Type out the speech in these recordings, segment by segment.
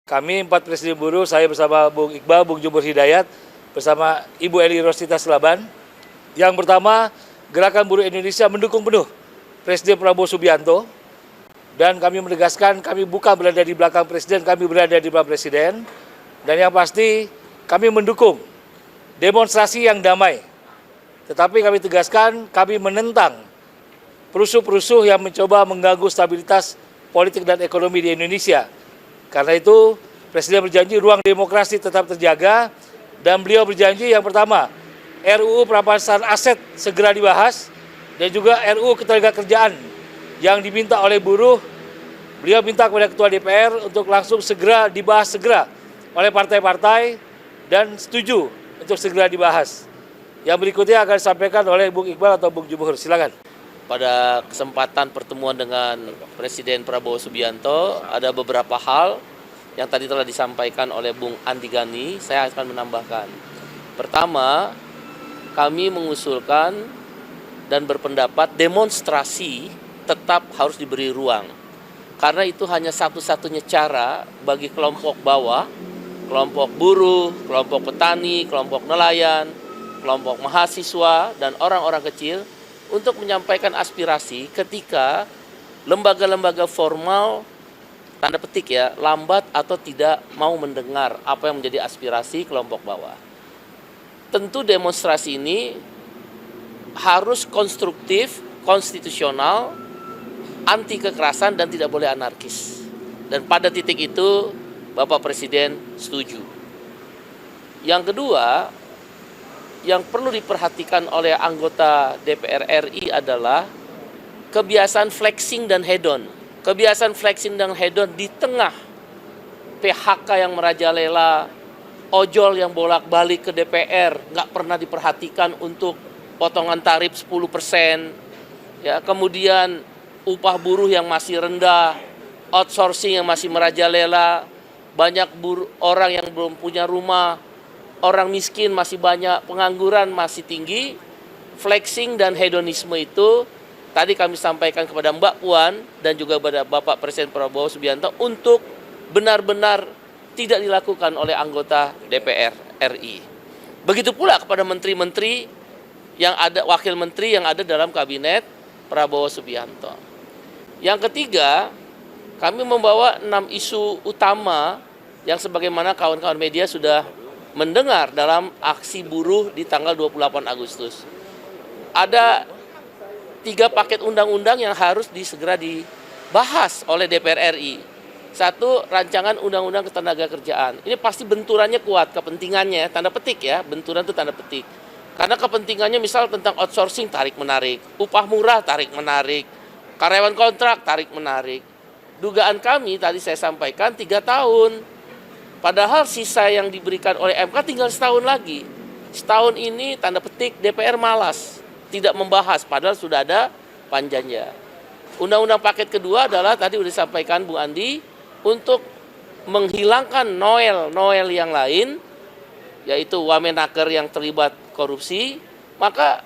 Kami 4 Presiden Buruh, saya bersama Bung Iqbal, Bung Jumur Hidayat, bersama Ibu Eli Rosita Selaban. Yang pertama, Gerakan Buruh Indonesia mendukung penuh Presiden Prabowo Subianto. Dan kami menegaskan kami bukan berada di belakang Presiden, kami berada di belakang Presiden. Dan yang pasti kami mendukung demonstrasi yang damai. Tetapi kami tegaskan kami menentang perusuh-perusuh yang mencoba mengganggu stabilitas politik dan ekonomi di Indonesia. Karena itu Presiden berjanji ruang demokrasi tetap terjaga dan beliau berjanji yang pertama RUU perampasan aset segera dibahas dan juga RUU ketenagakerjaan yang diminta oleh buruh. Beliau minta kepada Ketua DPR untuk langsung segera dibahas oleh partai-partai dan setuju untuk segera dibahas. Yang berikutnya akan disampaikan oleh Bung Iqbal atau Bung Jumhur. Silakan. Pada kesempatan pertemuan dengan Presiden Prabowo Subianto, ada beberapa hal yang tadi telah disampaikan oleh Bung Andi Gani, saya akan menambahkan. Pertama, kami mengusulkan dan berpendapat demonstrasi tetap harus diberi ruang. Karena itu hanya satu-satunya cara bagi kelompok bawah, kelompok buruh, kelompok petani, kelompok nelayan, kelompok mahasiswa, dan orang-orang kecil untuk menyampaikan aspirasi ketika lembaga-lembaga formal, tanda petik ya, lambat atau tidak mau mendengar apa yang menjadi aspirasi kelompok bawah. Tentu demonstrasi ini harus konstruktif, konstitusional, anti kekerasan dan tidak boleh anarkis. Dan pada titik itu Bapak Presiden setuju. Yang kedua, yang perlu diperhatikan oleh anggota DPR RI adalah kebiasaan flexing dan hedon. Kebiasaan flexing dan hedon di tengah PHK yang merajalela, ojol yang bolak-balik ke DPR, nggak pernah diperhatikan untuk potongan tarif 10%, ya, kemudian upah buruh yang masih rendah, outsourcing yang masih merajalela, banyak orang yang belum punya rumah, orang miskin masih banyak, pengangguran masih tinggi. Flexing dan hedonisme itu tadi kami sampaikan kepada Mbak Puan dan juga kepada Bapak Presiden Prabowo Subianto untuk benar-benar tidak dilakukan oleh anggota DPR RI. Begitu pula kepada menteri-menteri yang ada, wakil menteri yang ada dalam kabinet Prabowo Subianto. Yang ketiga, kami membawa 6 isu utama yang sebagaimana kawan-kawan media sudah mendengar dalam aksi buruh di tanggal 28 Agustus. Ada 3 paket undang-undang yang harus segera dibahas oleh DPR RI. 1, rancangan undang-undang ketenagakerjaan. Ini pasti benturannya kuat, kepentingannya, tanda petik ya, benturan itu tanda petik. Karena kepentingannya misal tentang outsourcing tarik-menarik, upah murah tarik-menarik, karyawan kontrak tarik-menarik. Dugaan kami tadi saya sampaikan 3 tahun. Padahal sisa yang diberikan oleh MK tinggal setahun lagi. Setahun ini tanda petik DPR malas, tidak membahas padahal sudah ada panjangnya. Undang-undang paket kedua adalah tadi sudah disampaikan Bu Andi untuk menghilangkan Noel yang lain, yaitu Wamenaker yang terlibat korupsi, maka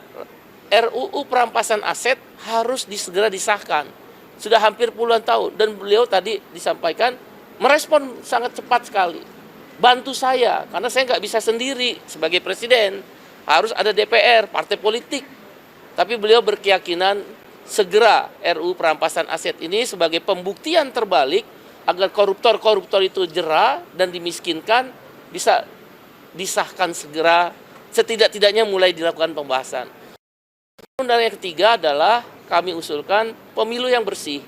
RUU perampasan aset harus segera disahkan. Sudah hampir puluhan tahun dan beliau tadi disampaikan merespon sangat cepat sekali. Bantu saya, karena saya nggak bisa sendiri sebagai presiden. Harus ada DPR, partai politik. Tapi beliau berkeyakinan segera RUU perampasan aset ini sebagai pembuktian terbalik agar koruptor-koruptor itu jera dan dimiskinkan bisa disahkan segera, setidak-tidaknya mulai dilakukan pembahasan. Undang yang ketiga adalah kami usulkan pemilu yang bersih.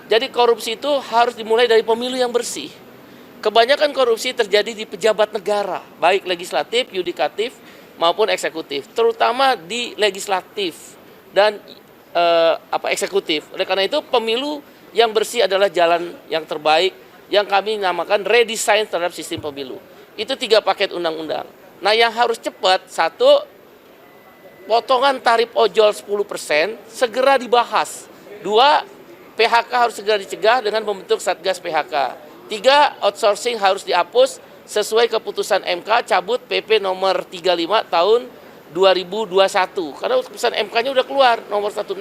Jadi korupsi itu harus dimulai dari pemilu yang bersih. Kebanyakan korupsi terjadi di pejabat negara, baik legislatif, yudikatif, maupun eksekutif. Terutama di legislatif dan eksekutif. Oleh karena itu pemilu yang bersih adalah jalan yang terbaik yang kami namakan redesign terhadap sistem pemilu. Itu 3 paket undang-undang. Nah yang harus cepat, 1, potongan tarif ojol 10% segera dibahas. 2, PHK harus segera dicegah dengan membentuk Satgas PHK. 3, outsourcing harus dihapus sesuai keputusan MK cabut PP nomor 35 tahun 2021. Karena keputusan MK-nya udah keluar nomor 168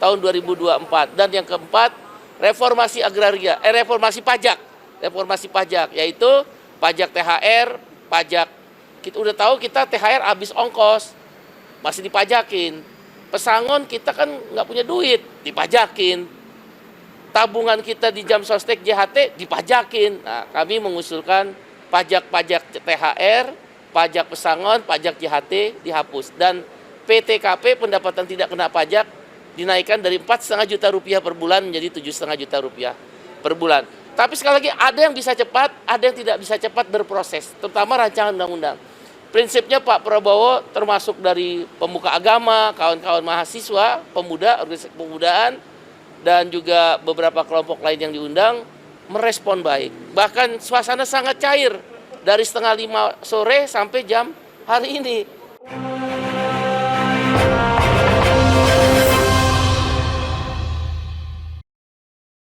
tahun 2024. Dan yang keempat, reformasi agraria, reformasi pajak. reformasi pajak, yaitu pajak THR, pajak kita udah tahu kita THR habis ongkos, masih dipajakin. Pesangon kita kan nggak punya duit, dipajakin. Tabungan kita di jam sostek JHT dipajakin. Nah, kami mengusulkan pajak-pajak THR, pajak pesangon, pajak JHT dihapus. Dan PTKP pendapatan tidak kena pajak dinaikkan dari 4,5 juta rupiah per bulan menjadi 7,5 juta rupiah per bulan. Tapi sekali lagi ada yang bisa cepat, ada yang tidak bisa cepat berproses, terutama rancangan undang-undang. Prinsipnya Pak Prabowo termasuk dari pemuka agama, kawan-kawan mahasiswa, pemuda, organisasi kepemudaan, dan juga beberapa kelompok lain yang diundang merespon baik. Bahkan suasana sangat cair dari setengah 5 sore sampai jam hari ini.